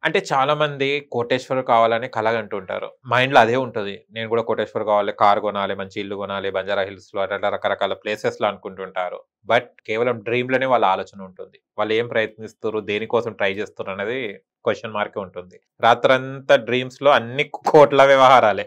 అంటే చాలామంది కోటేశ్వర్ కావాలని కలగంటుంటారు. మైండ్‌లో అదే ఉంటది. నేను గూడా కోటేశ్వర్ కావాలి, కార్ కొనాలి, మంచి ఇల్లు కొనాలి, బంజారా హిల్స్‌లో అట్లా రకరకాల ప్లేసెస్‌లో అనుకుంటుంటారు. బట్ కేవలం డ్రీమ్‌లోనే వాళ్ళ ఆలోచన ఉంటుంది. వాళ్ళు ఏం ప్రయత్నిస్తుర్రు, దేనికోసం ట్రై చేస్తుర్రు అనేది క్వెషన్ మార్కే ఉంటుంది. రాత్రంతా డ్రీమ్స్‌లో అన్ని కోట్ల వ్యవహారాలే.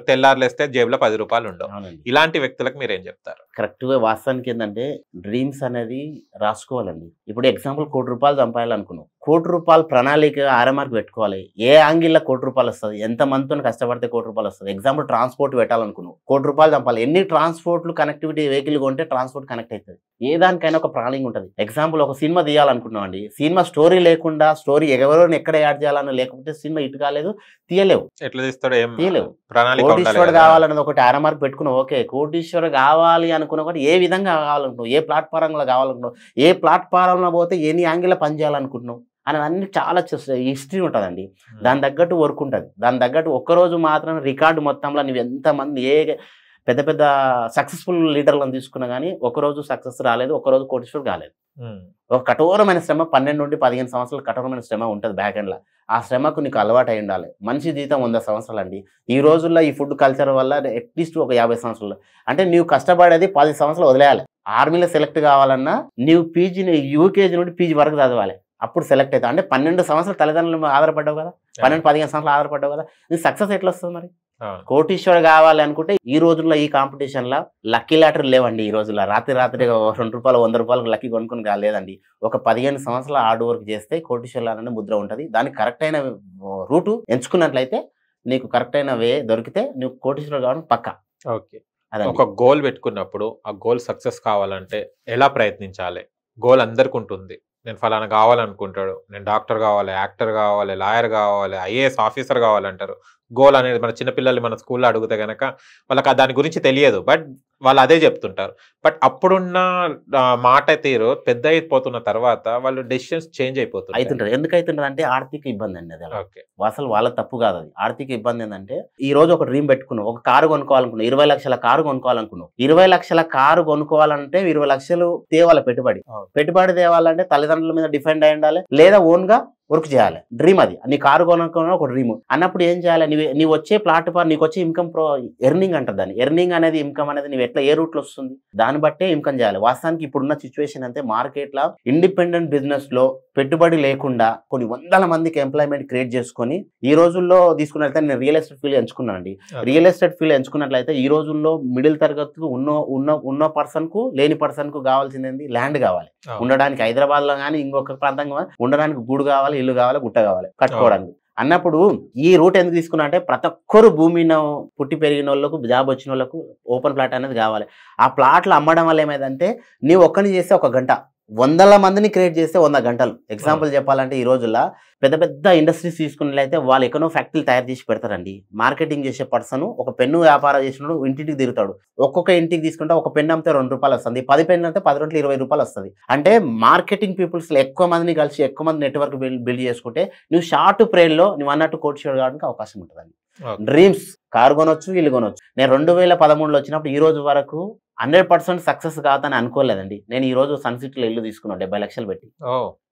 తెల్లారి లేస్తే జేబులో రూ. 10 ఉండవు. అవునండి. ఇలాంటి వ్యక్తులకు మీరేం చెప్తారు? కరెక్ట్‌గా వాస్తవానికి ఏందంటే డ్రీమ్స్ అనేది రాసుకోవాలండి. ఇప్పుడు ఎగ్జాంపుల్ ₹1,00,00,000 సంపాదించాలనుకున్నావు. ₹1,00,00,000 ప్రణాళిక ఆరమార్క్ పెట్టుకోవాలి. ఏ యాంగిల్‌లో ₹1,00,00,000 వస్తది? ఎంత మందితోని కష్టపడితే ₹1,00,00,000 వస్తది? Example transport పెట్టాలనుకున్నావు. ₹1,00,00,000 సంపాదించాలి. ఎన్ని ట్రాన్స్‌పోర్ట్‌లు కనెక్టివిటీ వెహికల్ కొంటే ట్రాన్స్‌పోర్ట్ కనెక్ట్ అయితది. ఏ దానికైనా ఒక ప్రణాళిక ఉంటది. ఎగ్జాంపుల్ ఒక సినిమా తీయాలనుకున్నామండి. సినిమా స్టోరీ లేకుండా స్టోరీ ఎవరెవరిని ఎక్కడ యాడ్ చేయాలని లేకపోతే సినిమా హిట్ కాలేదు, తీయలేవు. ఎట్లా తీస్తాడో ఏం తీయలేవు. ప్రణాళిక ఉండాలి కోటీశ్వరుడు కదా! కావాలన్నది ఒకటి ఆరమార్క్ పెట్టుకున్నావు. ఓకే. కోటీశ్వరుడు కావాలి అనుకున్న ఒకటి ఏ విధంగా కావాలనుకుంటున్నావు? ఏ ప్లాట్‌ఫారంలో కావాలనుకుంటున్నావు? ఏ ప్లాట్‌ఫారంలో పోతే ఎన్ని యాంగిల్‌లో పని చేయాలనుకుంటున్నావు? అన్నీ చాలా హిస్టరీ ఉంటదండి. దాని తగ్గట్టు వర్క్ ఉంటది. దాని తగ్గట్టు ఒక్కరోజు మాత్రం రికార్డ్ మొత్తంలో నువ్వు ఎంతమంది పెద్ద పెద్ద సక్సెస్‌ఫుల్ లీడర్‌లను తీసుకున్నా గానీ ఒకరోజు సక్సెస్ రాలేదు. ఒక్కరోజు కోటీశ్వరుడు కాలేదు. హ్మ్. ఒక కఠోరమైన శ్రమ 12-15 సంవత్సరాలు కఠోరమైన శ్రమ ఉంటది బ్యాక్ ఎండ్‌ల. ఆ శ్రమకు నీకు అలవాటై ఉండాలి. మనిషి జీవితం 100 సంవత్సరాలండి. ఈ రోజుల్లో ఈ ఫుడ్ కల్చర్ వల్ల అట్‌లీస్ట్ ఒక 50 సంవత్సరాలు. అంటే నీవు కష్టపడేది 10 సంవత్సరాలు వదిలేయాలి. ఆర్మీలో సెలెక్ట్ కావాలన్నా నీవు పీజీని యూకేజీ నుండి పీజీ వరకు చదవాలి. అప్పుడు సెలెక్ట్ అయితావు. అంటే 12 సంవత్సరాలు తల్లిదండ్రుల మీద ఆధారపడ్డావు కదా! 12-15 సంవత్సరాలు ఆధారపడ్డావు కదా! నీకు సక్సెస్ ఎట్లా వస్తది మరి? అవును. కోటీశ్వరుడు కావాలి అనుకుంటే ఈ రోజుల్లో ఈ కాంపిటీషన్‌ల లక్కీ లాటరీలు లేవండి ఈ రోజుల్లో. రాత్రిగా ₹2, ₹100 లక్కీ కొనుక్కొని లేదండి. ఒక 15 సంవత్సరాల హార్డ్ వర్క్ చేస్తే కోటీశ్వరులనే ముద్ర ఉంటది. దానికి కరెక్ట్ అయిన రూటు ఎంచుకున్నట్లయితే నీకు కరెక్ట్ అయిన వే దొరికితే నువ్వు కోటీశ్వరుడు కావడం పక్కా. ఓకే. అదండి. ఒక గోల్ పెట్టుకున్నప్పుడు ఆ గోల్ సక్సెస్ కావాలంటే ఎలా ప్రయత్నించాలి? గోల్ అందరికి ఉంటుంది. నేను ఫలానా కావాలనుకుంటాడు. నేను డాక్టర్ కావాలి, యాక్టర్ కావాలి, లాయర్ కావాలి, ఐఏఎస్ ఆఫీసర్ కావాలంటారు. గోల్ అనేది మన చిన్న పిల్లల్ని మన స్కూల్‌లో అడిగితే గనక వాళ్ళకి దాని గురించి తెలియదు. బట్ వాళ్ళు అదే చెప్తుంటారు. బట్ అప్పుడున్న మాట తీరు పెద్ద అయిపోతున్న తర్వాత వాళ్ళు డెసిషన్స్ చేంజ్ అయిపోతుంటాయి. అయితుంటది. ఎందుకు అయితుంటదంటే ఆర్థిక ఇబ్బంది అండి అది. అలా ఓకే. అసలు వాళ్ళ తప్పు కాదు అది. ఆర్థిక ఇబ్బంది ఏంటంటే ఈ రోజు ఒక డ్రీమ్ పెట్టుకున్నావు. ఒక కారు కొనుక్కోవాలనుకున్నావు. 20 లక్షల కారు కొనుక్కోవాలనుకున్నావు. 20 లక్షల కారు కొనుక్కోవాలంటే 20 లక్షలు తేవాలి పెట్టుబడి. అవును. పెట్టుబడి తేవాలంటే తల్లిదండ్రుల మీద డిపెండ్ అయి ఉండాలి. లేదా ఓన్‌గా వర్క్ చేయాలి. డ్రీమ్ అది. నీ కారు కొనుక్కోవడం ఒక డ్రీమ్. అన్నప్పుడు ఏం చేయాలి? నీవు వచ్చే ప్లాట్‌ఫార్మ్ నీకొచ్చే ఇన్‌కమ్ ఎర్నింగ్ అంటారు దాన్ని. ఎర్నింగ్ అనేది ఇన్‌కమ్ అనేది నువ్వు ఎట్లా ఏ రూట్‌లో వస్తుంది? దాన్ని బట్టే ఇన్‌కమ్ చేయాలి. వాస్తవానికి ఇప్పుడున్న సిట్యుయేషన్ అంతే మార్కెట్‌లో ఇండిపెండెంట్ బిజినెస్‌లో పెట్టుబడి లేకుండా కొన్ని వందల మందికి ఎంప్లాయ్‌మెంట్ క్రియేట్ చేసుకొని ఈ రోజుల్లో తీసుకున్నట్లయితే నేను రియల్ ఎస్టేట్ ఫీల్డ్ ఎంచుకున్నానండి. రియల్ ఎస్టేట్ ఫీల్డ్ ఎంచుకున్నట్లయితే ఈ రోజుల్లో మిడిల్ తరగతికి ఉన్న పర్సన్‌కు లేని పర్సన్‌కు కావాల్సింది ల్యాండ్ కావాలి. ఉండడానికి హైదరాబాద్‌లో గాని ఇంకొక ప్రాంతంగా ఉండడానికి గూడు కావాలి, ఇల్లు కావాలి, గుట్ట కావాలి కట్టుకోవడానికి. అన్నప్పుడు ఈ రూట్ ఎందుకు తీసుకున్నా అంటే ప్రతి ఒక్కరు భూమిని పుట్టి పెరిగిన వాళ్ళకు జాబ్ వచ్చిన వాళ్ళకు ఓపెన్ ప్లాట్ అనేది కావాలి. ఆ ప్లాట్లు అమ్మడం వల్ల ఏమైందంటే నీవు ఒక్కని చేస్తే 1 గంట, వందల మందిని క్రియేట్ చేస్తే 100 గంటలు. ఎగ్జాంపుల్ చెప్పాలంటే ఈ రోజుల్లో పెద్ద పెద్ద ఇండస్ట్రీస్ తీసుకున్నట్లయితే వాళ్ళు ఎక్కడో ఫ్యాక్టరీలు తయారు చేసి పెడతారండి. మార్కెటింగ్ చేసే పర్సన్ ఒక పెన్ను వ్యాపారం చేసినప్పుడు ఇంటికి తిరుగుతాడు. ఒక్కొక్క ఇంటికి తీసుకుంటే ఒక పెన్ను అమ్మితే ₹2 వస్తుంది. 10 పెన్ను అంటే 10 రోట్లు ₹20 వస్తుంది. అంటే మార్కెటింగ్ పీపుల్స్లో ఎక్కువ మందిని కలిసి ఎక్కువ మంది నెట్వర్క్ బిల్డ్ చేసుకుంటే నువ్వు షార్ట్ పీరియడ్లో నువ్వు అన్నట్టు కోటీశ్వరుడు కావడానికి అవకాశం ఉంటుందండి. డ్రీమ్స్ కారు కొనొచ్చు, ఇల్లు కొనొచ్చు. నేను 2013లో వచ్చినప్పుడు ఈ రోజు వరకు 100% సక్సెస్ కాదని అనుకోలేదండి. నేను ఈ రోజు సన్ సిటీలో ఇల్లు తీసుకున్నాను 70 లక్షలు పెట్టి.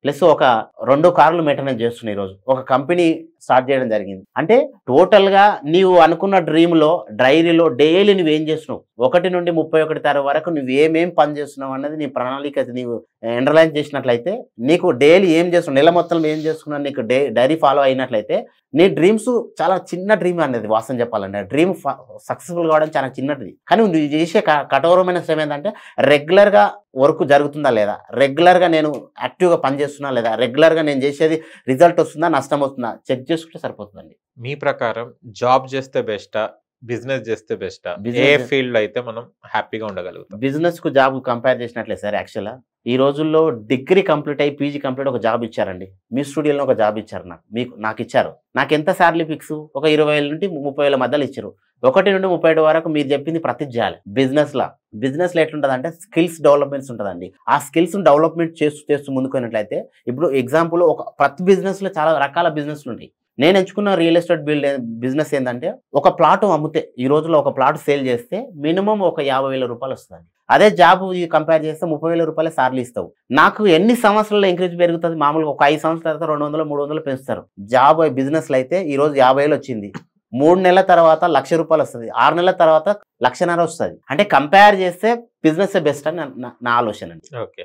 ప్లస్ ఒక 2 కార్లు మెయింటెనెన్స్ చేస్తున్నా. ఈ రోజు ఒక కంపెనీ స్టార్ట్ చేయడం జరిగింది. అంటే టోటల్ గా నీవు అనుకున్న డ్రీమ్ లో డైరీలో డైలీ నువ్వేం చేస్తున్నావు 1 నుండి 31 తారీఖు వరకు నువ్వేమేం పని చేస్తున్నావు అన్నది నీ ప్రణాళిక నీవు అండర్లైన్ చేసినట్లయితే నీకు డైలీ ఏం చేస్తున్నావు, నెల మొత్తం ఏం చేస్తున్నావు నీకు డైరీ ఫాలో అయినట్లయితే నీ డ్రీమ్స్ చాలా చిన్న డ్రీమ్ అనేది వాస్తవం చెప్పాలంటే. డ్రీమ్ సక్సెస్ఫుల్ కావడం చాలా చిన్నది. కానీ నువ్వు చేసే కఠోరమైన శ్రమ ఏంటంటే రెగ్యులర్ గా వర్క్ జరుగుతుందా లేదా, రెగ్యులర్ గా నేను యాక్టివ్ గా పని చేస్తున్నా లేదా, రెగ్యులర్ గా నేను చేసేది రిజల్ట్ వస్తుందా నష్టం వస్తుందా చెక్ చేసుకుంటే సరిపోతుందండి. మీ ప్రకారం జాబ్ చేస్తే బెస్టా, బిజినెస్ చేస్తే బెస్టా? ఏ ఫీల్డ్ లో అయితే మనం హ్యాపీగా ఉండగలుగుతాం? బిజినెస్ కు జాబ్ కంపేర్ చేసినట్లే సార్. యాక్చువల్గా ఈ రోజుల్లో డిగ్రీ కంప్లీట్ అయ్యి పీజీ కంప్లీట్ ఒక జాబ్ ఇచ్చారండి. మీ స్టూడియోలో ఒక జాబ్ ఇచ్చారు నాకు ఇచ్చారు. నాకు ఎంత శాలరీ ఫిక్స్ ఒక 20,000 నుండి 30,000 మధ్యలో ఇచ్చారు. 1 నుండి 37 వరకు మీరు చెప్పింది ప్రతి చేయాలి. బిజినెస్ లో ఎట్లుంటది అంటే స్కిల్స్ డెవలప్మెంట్స్ ఉంటుందండి. ఆ స్కిల్స్ డెవలప్మెంట్ చేస్తూ ముందుకున్నట్లయితే ఇప్పుడు ఎగ్జాంపుల్ ప్రతి బిజినెస్ లో చాలా రకాల బిజినెస్లు ఉంటాయి. నేను ఎంచుకున్న రియల్ ఎస్టేట్ బిజినెస్ ఏంటంటే ఒక ప్లాట్ అమ్మితే ఈ రోజులో ఒక ప్లాట్ సేల్ చేస్తే మినిమం ఒక ₹50,000 వస్తుందండి. అదే జాబ్ కంపేర్ చేస్తే 30,000 రూపాయలు సార్లు ఇస్తావు. నాకు ఎన్ని సంవత్సరాలు ఎంకరేజ్ పెరుగుతుంది? మామూలుగా ఒక 5 సంవత్సరాల తర్వాత 200, 300 పెంచుతారు. జాబ్ బిజినెస్లో అయితే ఈ రోజు 50,000 వచ్చింది, 3 నెలల తర్వాత 1,00,000 రూపాయలు వస్తుంది, 6 నెలల తర్వాత 1,50,000 వస్తుంది. అంటే కంపేర్ చేస్తే బిజినెస్ బెస్ట్ అని నా ఆలోచన అండి. ఓకే.